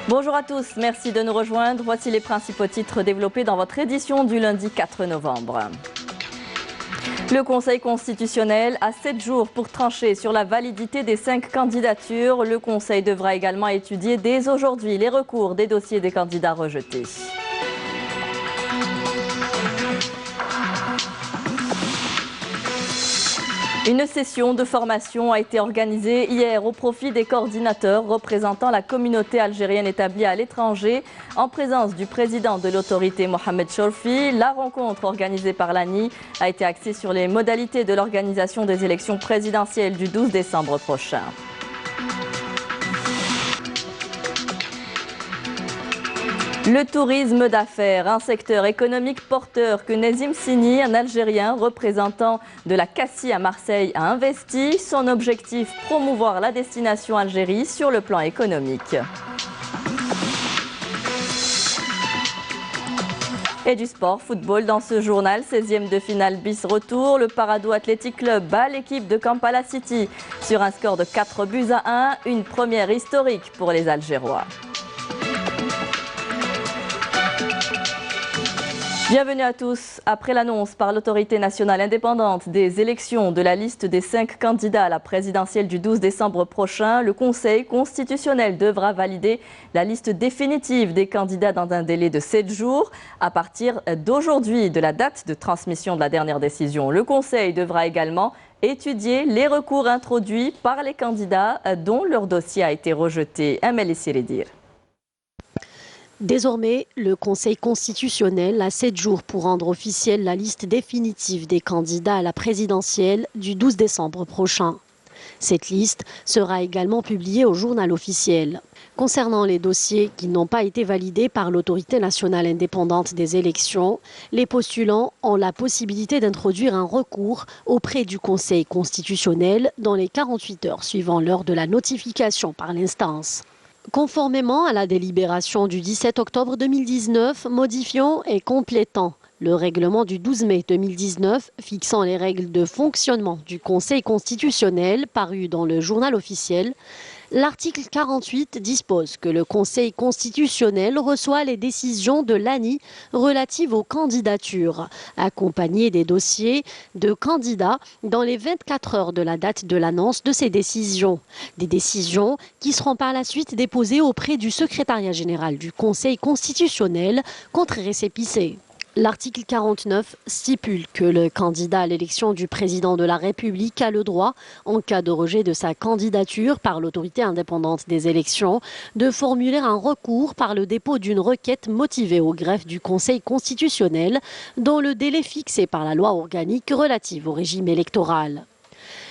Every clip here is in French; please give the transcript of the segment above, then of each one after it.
Bonjour à tous, merci de nous rejoindre. Voici les principaux titres développés dans votre édition du lundi 4 novembre. Le Conseil constitutionnel a 7 jours pour trancher sur la validité des 5 candidatures. Le Conseil devra également étudier dès aujourd'hui les recours des dossiers des candidats rejetés. Une session de formation a été organisée hier au profit des coordinateurs représentant la communauté algérienne établie à l'étranger en présence du président de l'autorité Mohamed Chorfi. La rencontre organisée par l'ANI a été axée sur les modalités de l'organisation des élections présidentielles du 12 décembre prochain. Le tourisme d'affaires, un secteur économique porteur que Nazim Sini, un Algérien représentant de la Cassie à Marseille, a investi. Son objectif, promouvoir la destination Algérie sur le plan économique. Et du sport, football dans ce journal, 16e de finale bis retour. Le Parado Athletic Club bat l'équipe de Kampala City sur un score de 4-1, une première historique pour les Algérois. Bienvenue à tous. Après l'annonce par l'autorité nationale indépendante des élections de la liste des 5 candidats à la présidentielle du 12 décembre prochain, le Conseil constitutionnel devra valider la liste définitive des candidats dans un délai de 7 jours. À partir d'aujourd'hui, de la date de transmission de la dernière décision, le Conseil devra également étudier les recours introduits par les candidats dont leur dossier a été rejeté. Amélie Siridir. Désormais, le Conseil constitutionnel a 7 jours pour rendre officielle la liste définitive des candidats à la présidentielle du 12 décembre prochain. Cette liste sera également publiée au journal officiel. Concernant les dossiers qui n'ont pas été validés par l'autorité nationale indépendante des élections, les postulants ont la possibilité d'introduire un recours auprès du Conseil constitutionnel dans les 48 heures suivant l'heure de la notification par l'instance. Conformément à la délibération du 17 octobre 2019, modifiant et complétant le règlement du 12 mai 2019 fixant les règles de fonctionnement du Conseil constitutionnel paru dans le journal officiel, l'article 48 dispose que le Conseil constitutionnel reçoit les décisions de l'ANI relatives aux candidatures, accompagnées des dossiers de candidats dans les 24 heures de la date de l'annonce de ces décisions. Des décisions qui seront par la suite déposées auprès du secrétariat général du Conseil constitutionnel contre récépissé. L'article 49 stipule que le candidat à l'élection du président de la République a le droit, en cas de rejet de sa candidature par l'autorité indépendante des élections, de formuler un recours par le dépôt d'une requête motivée au greffe du Conseil constitutionnel dans le délai fixé par la loi organique relative au régime électoral.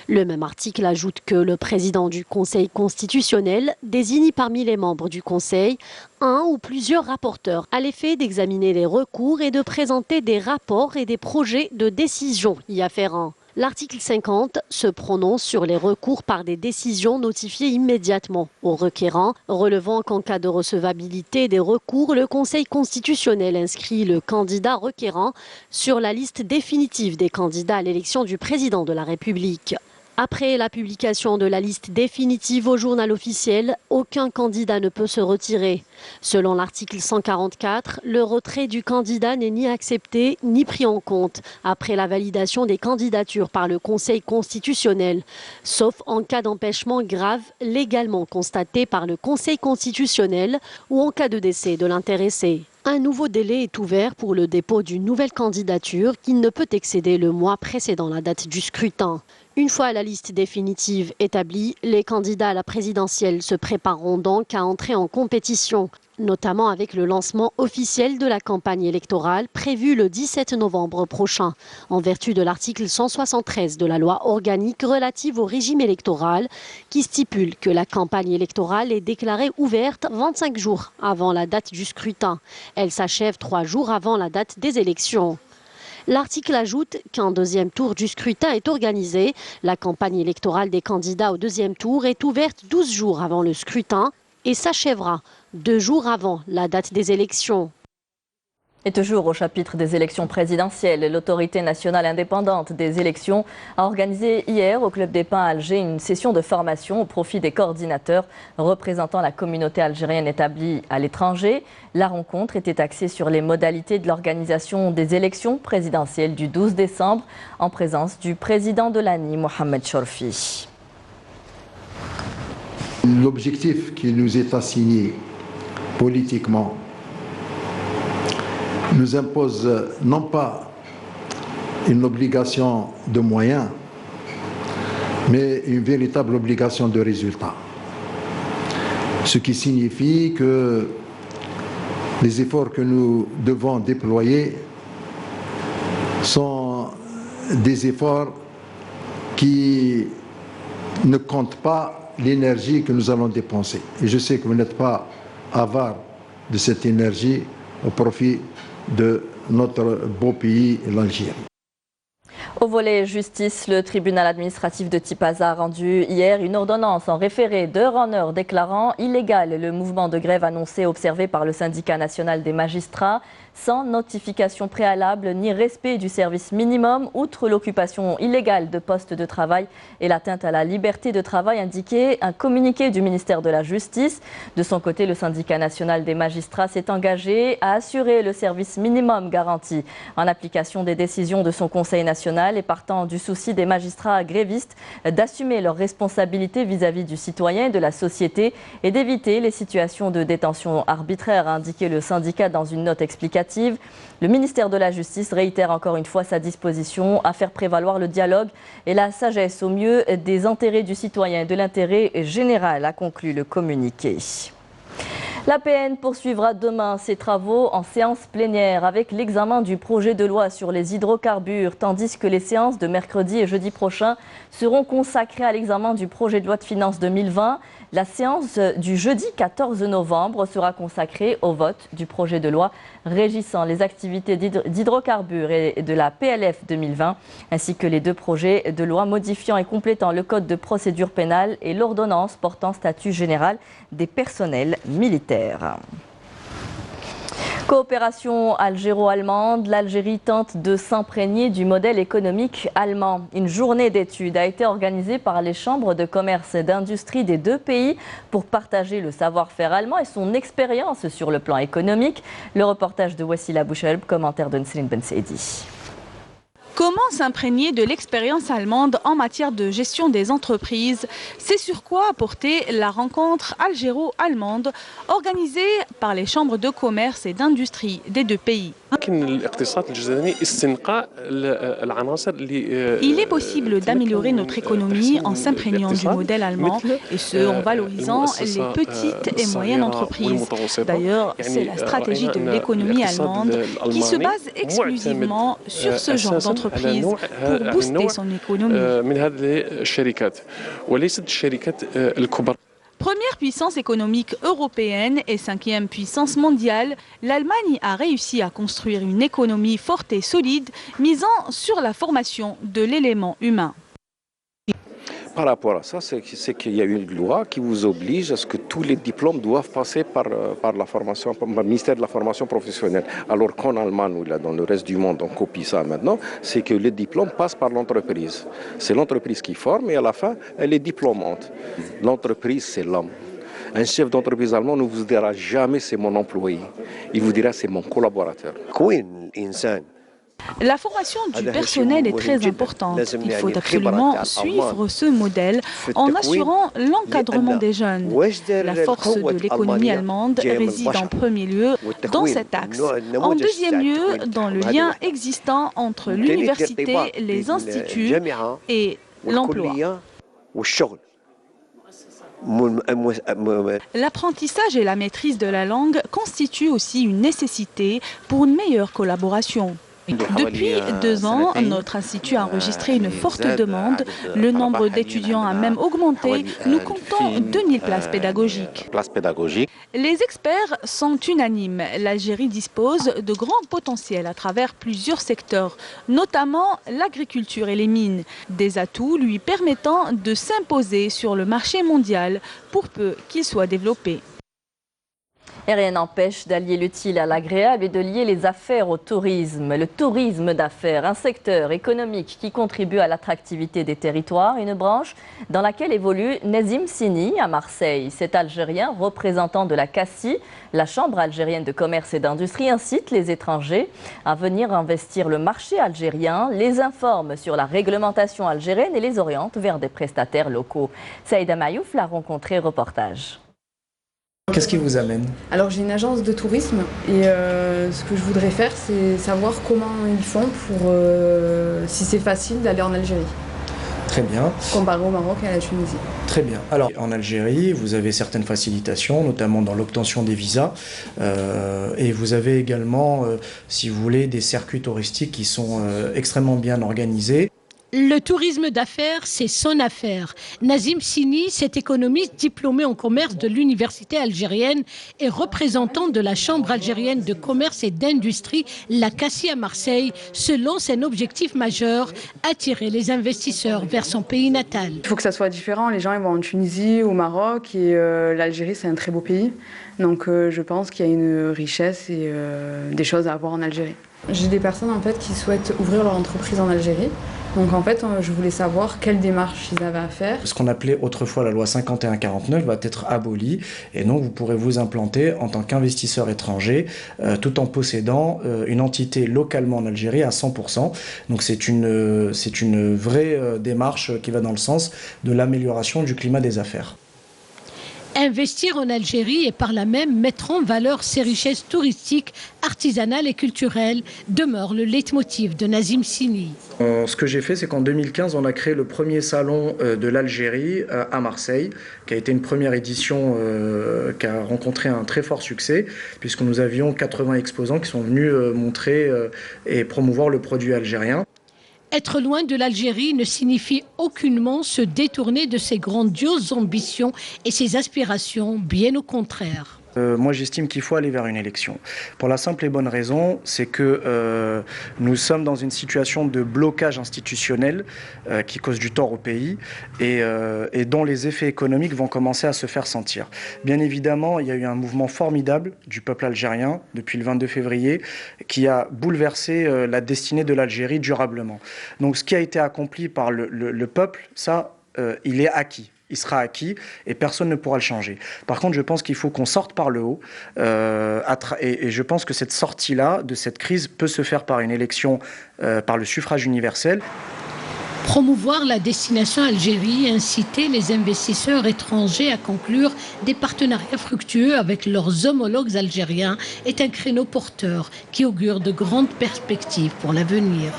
Le même article ajoute que le président du Conseil constitutionnel désigne parmi les membres du Conseil un ou plusieurs rapporteurs à l'effet d'examiner les recours et de présenter des rapports et des projets de décision y afférents. L'article 50 se prononce sur les recours par des décisions notifiées immédiatement aux requérants, relevant qu'en cas de recevabilité des recours, le Conseil constitutionnel inscrit le candidat requérant sur la liste définitive des candidats à l'élection du président de la République. Après la publication de la liste définitive au journal officiel, aucun candidat ne peut se retirer. Selon l'article 144, le retrait du candidat n'est ni accepté ni pris en compte après la validation des candidatures par le Conseil constitutionnel, sauf en cas d'empêchement grave légalement constaté par le Conseil constitutionnel ou en cas de décès de l'intéressé. Un nouveau délai est ouvert pour le dépôt d'une nouvelle candidature qui ne peut excéder le mois précédant la date du scrutin. Une fois la liste définitive établie, les candidats à la présidentielle se prépareront donc à entrer en compétition, notamment avec le lancement officiel de la campagne électorale prévue le 17 novembre prochain, en vertu de l'article 173 de la loi organique relative au régime électoral, qui stipule que la campagne électorale est déclarée ouverte 25 jours avant la date du scrutin. Elle s'achève 3 jours avant la date des élections. L'article ajoute qu'un deuxième tour du scrutin est organisé. La campagne électorale des candidats au deuxième tour est ouverte 12 jours avant le scrutin et s'achèvera 2 jours avant la date des élections. Et toujours au chapitre des élections présidentielles, l'autorité nationale indépendante des élections a organisé hier au Club des Pins à Alger une session de formation au profit des coordinateurs représentant la communauté algérienne établie à l'étranger. La rencontre était axée sur les modalités de l'organisation des élections présidentielles du 12 décembre en présence du président de l'ANI, Mohamed Chorfi. L'objectif qui nous est assigné politiquement nous impose non pas une obligation de moyens, mais une véritable obligation de résultat. Ce qui signifie que les efforts que nous devons déployer sont des efforts qui ne comptent pas l'énergie que nous allons dépenser. Et je sais que vous n'êtes pas avare de cette énergie au profit de notre beau pays, l'Algérie. Au volet justice, le tribunal administratif de Tipaza a rendu hier une ordonnance en référé d'heure en heure déclarant illégal le mouvement de grève annoncé observé par le syndicat national des magistrats sans notification préalable ni respect du service minimum, outre l'occupation illégale de postes de travail et l'atteinte à la liberté de travail, indiqué un communiqué du ministère de la Justice. De son côté, le syndicat national des magistrats s'est engagé à assurer le service minimum garanti en application des décisions de son Conseil national et partant du souci des magistrats grévistes d'assumer leurs responsabilités vis-à-vis du citoyen et de la société et d'éviter les situations de détention arbitraire, a indiqué le syndicat dans une note explicative. Le ministère de la Justice réitère encore une fois sa disposition à faire prévaloir le dialogue et la sagesse au mieux des intérêts du citoyen et de l'intérêt général, a conclu le communiqué. L'APN poursuivra demain ses travaux en séance plénière avec l'examen du projet de loi sur les hydrocarbures, tandis que les séances de mercredi et jeudi prochain seront consacrées à l'examen du projet de loi de finances 2020. La séance du jeudi 14 novembre sera consacrée au vote du projet de loi régissant les activités d'hydrocarbures et de la PLF 2020, ainsi que les deux projets de loi modifiant et complétant le code de procédure pénale et l'ordonnance portant statut général des personnels militaires. Coopération algéro-allemande, l'Algérie tente de s'imprégner du modèle économique allemand. Une journée d'études a été organisée par les chambres de commerce et d'industrie des deux pays pour partager le savoir-faire allemand et son expérience sur le plan économique. Le reportage de Wassila Bouchelb, commentaire de Nsrine Ben Saidi. Comment s'imprégner de l'expérience allemande en matière de gestion des entreprises? C'est sur quoi a porté la rencontre algéro-allemande organisée par les chambres de commerce et d'industrie des deux pays. Il est possible d'améliorer notre économie en s'imprégnant du modèle allemand et ce en valorisant les petites et moyennes entreprises. D'ailleurs, c'est la stratégie de l'économie allemande qui se base exclusivement sur ce genre d'entreprise pour booster son économie. Première puissance économique européenne et cinquième puissance mondiale, l'Allemagne a réussi à construire une économie forte et solide, misant sur la formation de l'élément humain. Par rapport à ça, c'est qu'il y a une loi qui vous oblige à ce que tous les diplômes doivent passer par la formation, par le ministère de la formation professionnelle. Alors qu'en Allemagne ou là, dans le reste du monde, on copie ça maintenant, c'est que les diplômes passent par l'entreprise. C'est l'entreprise qui forme et à la fin, elle est diplômante. L'entreprise, c'est l'homme. Un chef d'entreprise allemand ne vous dira jamais c'est mon employé. Il vous dira c'est mon collaborateur. La formation du personnel est très importante. Il faut absolument suivre ce modèle en assurant l'encadrement des jeunes. La force de l'économie allemande réside en premier lieu dans cet axe. En deuxième lieu, dans le lien existant entre l'université, les instituts et l'emploi. L'apprentissage et la maîtrise de la langue constituent aussi une nécessité pour une meilleure collaboration. Depuis 2 ans, notre institut a enregistré une forte demande. Le nombre d'étudiants a même augmenté. Nous comptons 2000 places pédagogiques. Les experts sont unanimes. L'Algérie dispose de grands potentiels à travers plusieurs secteurs, notamment l'agriculture et les mines. Des atouts lui permettant de s'imposer sur le marché mondial pour peu qu'il soit développé. Et rien n'empêche d'allier l'utile à l'agréable et de lier les affaires au tourisme. Le tourisme d'affaires, un secteur économique qui contribue à l'attractivité des territoires, une branche dans laquelle évolue Nazim Sini à Marseille. Cet Algérien, représentant de la CACI, la Chambre algérienne de commerce et d'industrie, incite les étrangers à venir investir le marché algérien, les informe sur la réglementation algérienne et les oriente vers des prestataires locaux. Saïda Mayouf l'a rencontré, reportage. Qu'est-ce qui vous amène? Alors j'ai une agence de tourisme et ce que je voudrais faire, c'est savoir comment ils font pour si c'est facile d'aller en Algérie. Très bien. Comparé au Maroc et à la Tunisie. Très bien. Alors en Algérie, vous avez certaines facilitations, notamment dans l'obtention des visas. Et vous avez également, si vous voulez, des circuits touristiques qui sont extrêmement bien organisés. Le tourisme d'affaires, c'est son affaire. Nazim Sini, cet économiste diplômé en commerce de l'université algérienne et représentant de la Chambre algérienne de commerce et d'industrie, la CACI à Marseille, se lance un objectif majeur, attirer les investisseurs vers son pays natal. Il faut que ça soit différent. Les gens ils vont en Tunisie, au Maroc et l'Algérie, c'est un très beau pays. Donc je pense qu'il y a une richesse et des choses à voir en Algérie. J'ai des personnes en fait qui souhaitent ouvrir leur entreprise en Algérie. Donc en fait, je voulais savoir quelles démarches ils avaient à faire. Ce qu'on appelait autrefois la loi 51-49 va être abolie et donc vous pourrez vous implanter en tant qu'investisseur étranger tout en possédant une entité localement en Algérie à 100%. Donc c'est une vraie démarche qui va dans le sens de l'amélioration du climat des affaires. Investir en Algérie et par là même mettre en valeur ses richesses touristiques, artisanales et culturelles demeure le leitmotiv de Nazim Sini. Ce que j'ai fait, c'est qu'en 2015, on a créé le premier salon de l'Algérie à Marseille, qui a été une première édition qui a rencontré un très fort succès, puisque nous avions 80 exposants qui sont venus montrer et promouvoir le produit algérien. Être loin de l'Algérie ne signifie aucunement se détourner de ses grandioses ambitions et ses aspirations, bien au contraire. Moi, j'estime qu'il faut aller vers une élection. Pour la simple et bonne raison, c'est que nous sommes dans une situation de blocage institutionnel qui cause du tort au pays et dont les effets économiques vont commencer à se faire sentir. Bien évidemment, il y a eu un mouvement formidable du peuple algérien depuis le 22 février qui a bouleversé la destinée de l'Algérie durablement. Donc ce qui a été accompli par le peuple, ça, il est acquis. Il sera acquis et personne ne pourra le changer. Par contre, je pense qu'il faut qu'on sorte par le haut et je pense que cette sortie-là, de cette crise, peut se faire par une élection, par le suffrage universel. Promouvoir la destination Algérie, inciter les investisseurs étrangers à conclure des partenariats fructueux avec leurs homologues algériens est un créneau porteur qui augure de grandes perspectives pour l'avenir.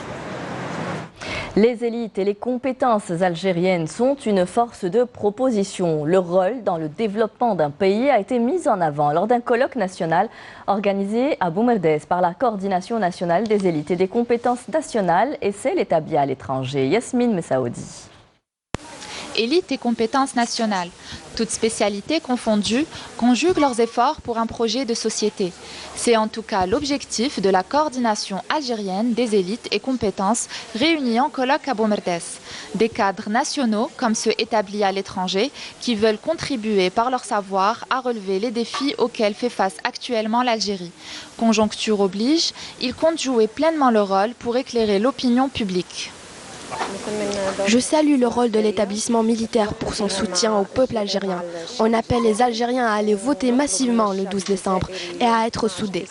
Les élites et les compétences algériennes sont une force de proposition. Leur rôle dans le développement d'un pays a été mis en avant lors d'un colloque national organisé à Boumerdès par la Coordination nationale des élites et des compétences nationales et celles établies à l'étranger. Yasmine Messaoudi. Élites et compétences nationales, toutes spécialités confondues, conjuguent leurs efforts pour un projet de société. C'est en tout cas l'objectif de la coordination algérienne des élites et compétences réunies en colloque à Boumerdès. Des cadres nationaux comme ceux établis à l'étranger qui veulent contribuer par leur savoir à relever les défis auxquels fait face actuellement l'Algérie. Conjoncture oblige, ils comptent jouer pleinement leur rôle pour éclairer l'opinion publique. Je salue le rôle de l'établissement militaire pour son soutien au peuple algérien. On appelle les Algériens à aller voter massivement le 12 décembre et à être soudés.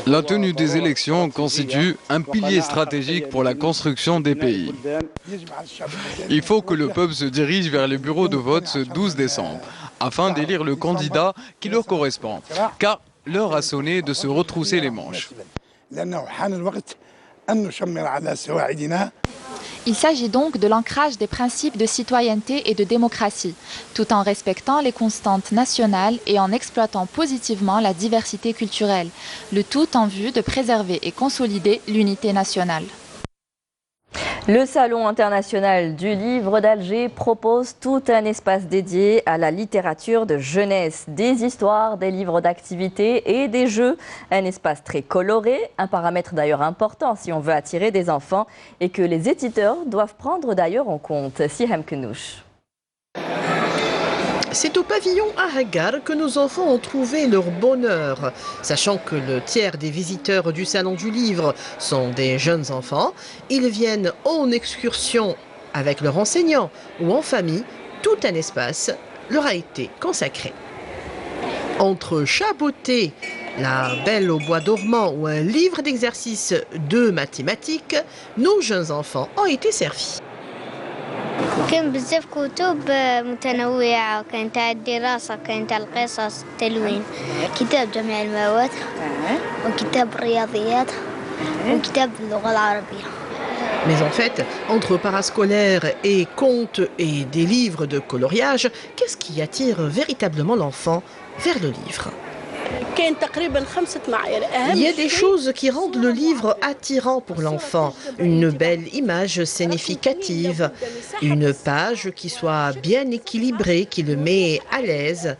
La tenue des élections constitue un pilier stratégique pour la construction des pays. Il faut que le peuple se dirige vers les bureaux de vote ce 12 décembre afin d'élire le candidat qui leur correspond. Car l'heure a sonné de se retrousser les manches. Il s'agit donc de l'ancrage des principes de citoyenneté et de démocratie, tout en respectant les constantes nationales et en exploitant positivement la diversité culturelle, le tout en vue de préserver et consolider l'unité nationale. Le Salon international du livre d'Alger propose tout un espace dédié à la littérature de jeunesse, des histoires, des livres d'activités et des jeux. Un espace très coloré, un paramètre d'ailleurs important si on veut attirer des enfants et que les éditeurs doivent prendre d'ailleurs en compte. Siham Kenouch. C'est au pavillon Hagar que nos enfants ont trouvé leur bonheur. Sachant que le tiers des visiteurs du Salon du Livre sont des jeunes enfants, ils viennent en excursion avec leurs enseignants ou en famille. Tout un espace leur a été consacré. Entre Chaboté, La Belle au bois dormant ou un livre d'exercice de mathématiques, nos jeunes enfants ont été servis. كان بزاف كتب متنوعة كانت تاع الدراسة كانت تاع القصص التلوين كتاب جميع المواد وكتاب الرياضيات وكتاب اللغة العربية. Mais en fait, entre parascolaire et contes et des livres de coloriage, qu'est-ce qui attire véritablement l'enfant vers le livre ? Il y a des choses qui rendent le livre attirant pour l'enfant. Une belle image significative, une page qui soit bien équilibrée, qui le met à l'aise.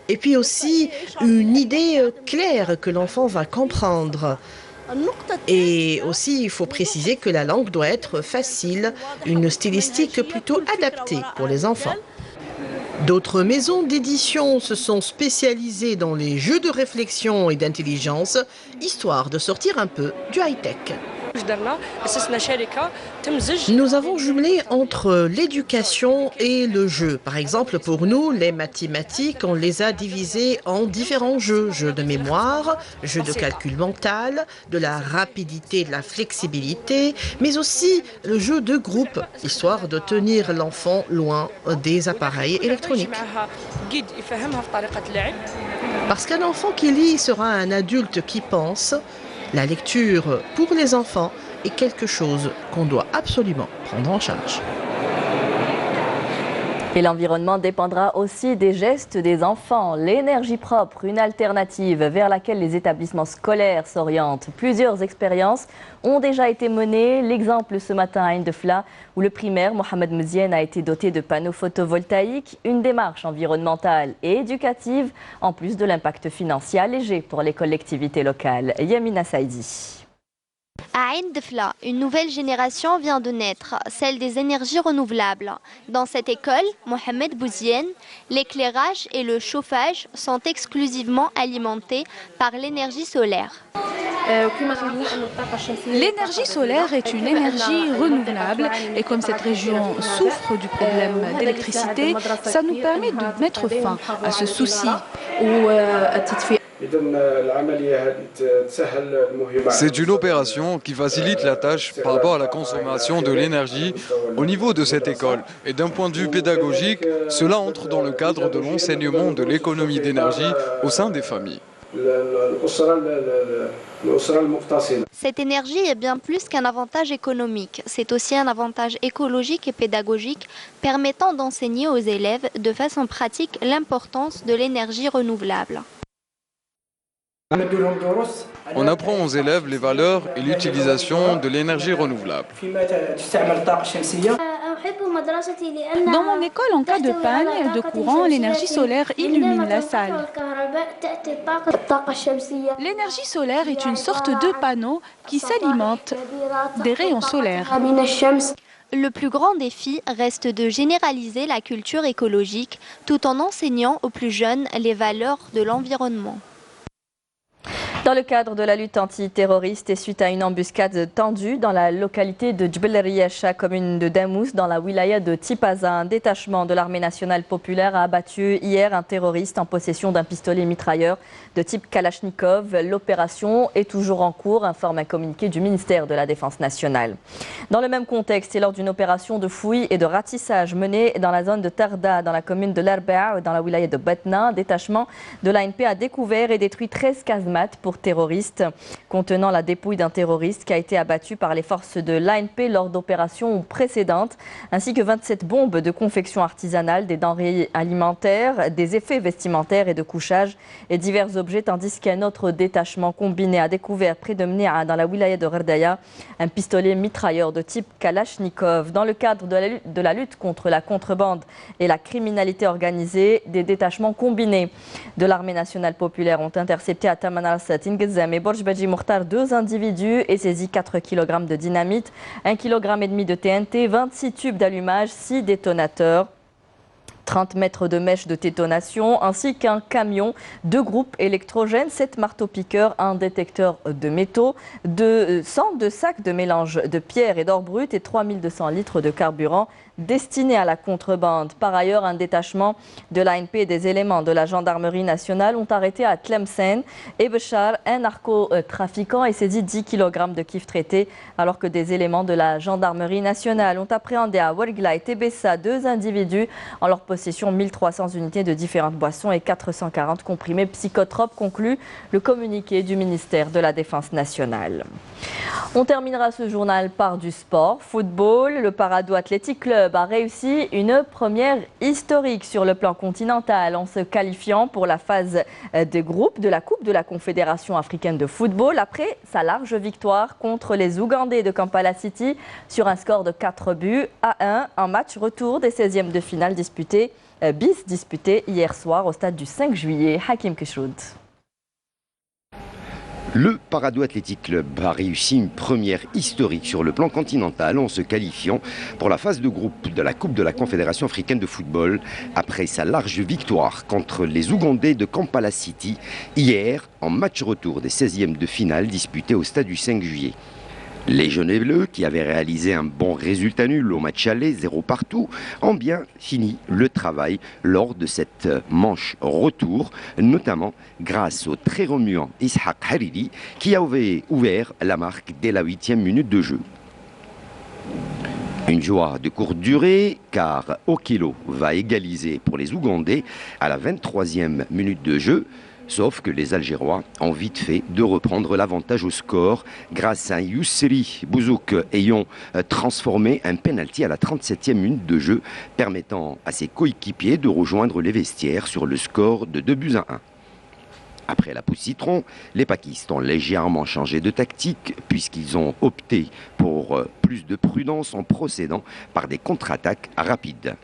Et puis aussi une idée claire que l'enfant va comprendre. Et aussi, il faut préciser que la langue doit être facile, une stylistique plutôt adaptée pour les enfants. D'autres maisons d'édition se sont spécialisées dans les jeux de réflexion et d'intelligence, histoire de sortir un peu du high-tech. Nous avons jumelé entre l'éducation et le jeu. Par exemple, pour nous, les mathématiques, on les a divisées en différents jeux. Jeux de mémoire, jeux de calcul mental, de la rapidité, de la flexibilité, mais aussi le jeu de groupe, histoire de tenir l'enfant loin des appareils électroniques. Parce qu'un enfant qui lit sera un adulte qui pense. La lecture pour les enfants est quelque chose qu'on doit absolument prendre en charge. Et l'environnement dépendra aussi des gestes des enfants. L'énergie propre, une alternative vers laquelle les établissements scolaires s'orientent. Plusieurs expériences ont déjà été menées. L'exemple ce matin à Indefla, où le primaire Mohamed Mzienne a été doté de panneaux photovoltaïques. Une démarche environnementale et éducative, en plus de l'impact financier allégé pour les collectivités locales. Yamina Saïdi. À Indefla, une nouvelle génération vient de naître, celle des énergies renouvelables. Dans cette école, Mohamed Bouzienne, l'éclairage et le chauffage sont exclusivement alimentés par l'énergie solaire. L'énergie solaire est une énergie renouvelable et comme cette région souffre du problème d'électricité, ça nous permet de mettre fin à ce souci. C'est une opération qui facilite la tâche par rapport à la consommation de l'énergie au niveau de cette école. Et d'un point de vue pédagogique, cela entre dans le cadre de l'enseignement de l'économie d'énergie au sein des familles. Cette énergie est bien plus qu'un avantage économique. C'est aussi un avantage écologique et pédagogique permettant d'enseigner aux élèves de façon pratique l'importance de l'énergie renouvelable. On apprend aux élèves les valeurs et l'utilisation de l'énergie renouvelable. Dans mon école, en cas de panne de courant, l'énergie solaire illumine la salle. L'énergie solaire est une sorte de panneau qui s'alimente des rayons solaires. Le plus grand défi reste de généraliser la culture écologique tout en enseignant aux plus jeunes les valeurs de l'environnement. Dans le cadre de la lutte antiterroriste et suite à une embuscade tendue dans la localité de Djbel Riacha, commune de Damouz, dans la wilaya de Tipaza, un détachement de l'armée nationale populaire a abattu hier un terroriste en possession d'un pistolet mitrailleur de type Kalachnikov. L'opération est toujours en cours, informe un communiqué du ministère de la Défense nationale. Dans le même contexte et lors d'une opération de fouille et de ratissage menée dans la zone de Tarda, dans la commune de l'Arba'a, dans la wilaya de Batna, un détachement de l'ANP a découvert et détruit 13 casemates pour fourre terroriste contenant la dépouille d'un terroriste qui a été abattu par les forces de l'ANP lors d'opérations précédentes, ainsi que 27 bombes de confection artisanale, des denrées alimentaires, des effets vestimentaires et de couchage et divers objets, tandis qu'un autre détachement combiné a découvert près de Mnia, dans la wilaya de Gherdaya, un pistolet mitrailleur de type Kalachnikov. Dans le cadre de la lutte contre la contrebande et la criminalité organisée, des détachements combinés de l'armée nationale populaire ont intercepté à Tamanrasat, Ingezem et Borj Badji Mokhtar 2 individus et saisi 4 kg de dynamite, 1,5 kg de TNT, 26 tubes d'allumage, 6 détonateurs, 30 mètres de mèches de détonation, ainsi qu'un camion, 2 groupes électrogènes, 7 marteaux-piqueurs, un détecteur de métaux, 102 sacs de mélange de pierre et d'or brut et 3200 litres de carburant destinés à la contrebande. Par ailleurs, un détachement de l'ANP et des éléments de la gendarmerie nationale ont arrêté à Tlemcen et Béchar un narcotrafiquant et saisi 10 kg de kif traité, alors que des éléments de la gendarmerie nationale ont appréhendé à Ouargla et Tébessa 2 individus en leur possession 1300 unités de différentes boissons et 440 comprimés psychotropes, conclut le communiqué du ministère de la Défense nationale. On terminera ce journal par du sport. Football, le Paradou Athletic Club a réussi une première historique sur le plan continental en se qualifiant pour la phase des groupes de la Coupe de la Confédération africaine de football après sa large victoire contre les Ougandais de Kampala City sur un score de 4-1, un match retour des 16e de finale disputé hier soir au stade du 5 juillet. Hakim Kishroud. Le Paradou Athletic Club a réussi une première historique sur le plan continental en se qualifiant pour la phase de groupe de la Coupe de la Confédération africaine de football après sa large victoire contre les Ougandais de Kampala City hier en match retour des 16e de finale disputé au stade du 5 juillet. Les jaunes et bleus, qui avaient réalisé un bon résultat nul au match aller, 0 partout, ont bien fini le travail lors de cette manche retour, notamment grâce au très remuant Ishaq Hariri, qui a ouvert la marque dès la 8e minute de jeu. Une joie de courte durée, car Okelo va égaliser pour les Ougandais à la 23e minute de jeu. Sauf que les Algérois ont vite fait de reprendre l'avantage au score grâce à Yousri Bouzouk ayant transformé un penalty à la 37e minute de jeu, permettant à ses coéquipiers de rejoindre les vestiaires sur le score de 2-1. Après la pousse citron, les Pakistes ont légèrement changé de tactique puisqu'ils ont opté pour plus de prudence en procédant par des contre-attaques rapides.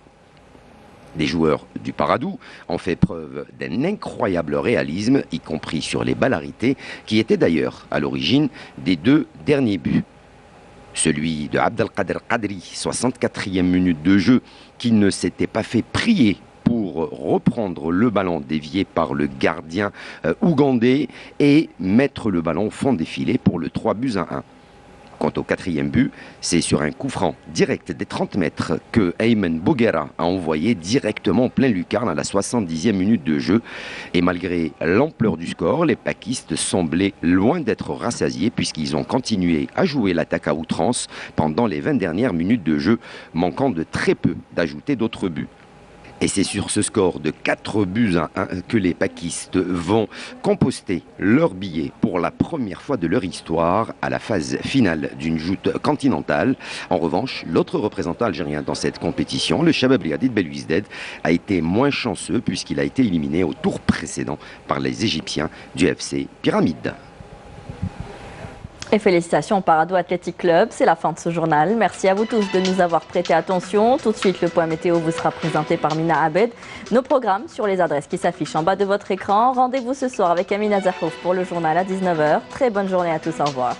Les joueurs du Paradou ont fait preuve d'un incroyable réalisme, y compris sur les balles arrêtées, qui étaient d'ailleurs à l'origine des 2 derniers buts. Celui de Abdelkader Kadri, 64e minute de jeu, qui ne s'était pas fait prier pour reprendre le ballon dévié par le gardien ougandais et mettre le ballon au fond des filets pour le 3-1. Quant au 4e but, c'est sur un coup franc direct des 30 mètres que Ayman Bouguera a envoyé directement en plein lucarne à la 70e minute de jeu. Et malgré l'ampleur du score, les Pakistes semblaient loin d'être rassasiés puisqu'ils ont continué à jouer l'attaque à outrance pendant les 20 dernières minutes de jeu, manquant de très peu d'ajouter d'autres buts. Et c'est sur ce score de 4-1 que les Pakistes vont composter leur billet pour la première fois de leur histoire à la phase finale d'une joute continentale. En revanche, l'autre représentant algérien dans cette compétition, le Shabab Riadi de Belouizdad, a été moins chanceux puisqu'il a été éliminé au tour précédent par les Égyptiens du FC Pyramide. Et félicitations au Paradou Athletic Club, c'est la fin de ce journal. Merci à vous tous de nous avoir prêté attention. Tout de suite, le point météo vous sera présenté par Mina Abed. Nos programmes sur les adresses qui s'affichent en bas de votre écran. Rendez-vous ce soir avec Amina Zahouf pour le journal à 19h. Très bonne journée à tous, au revoir.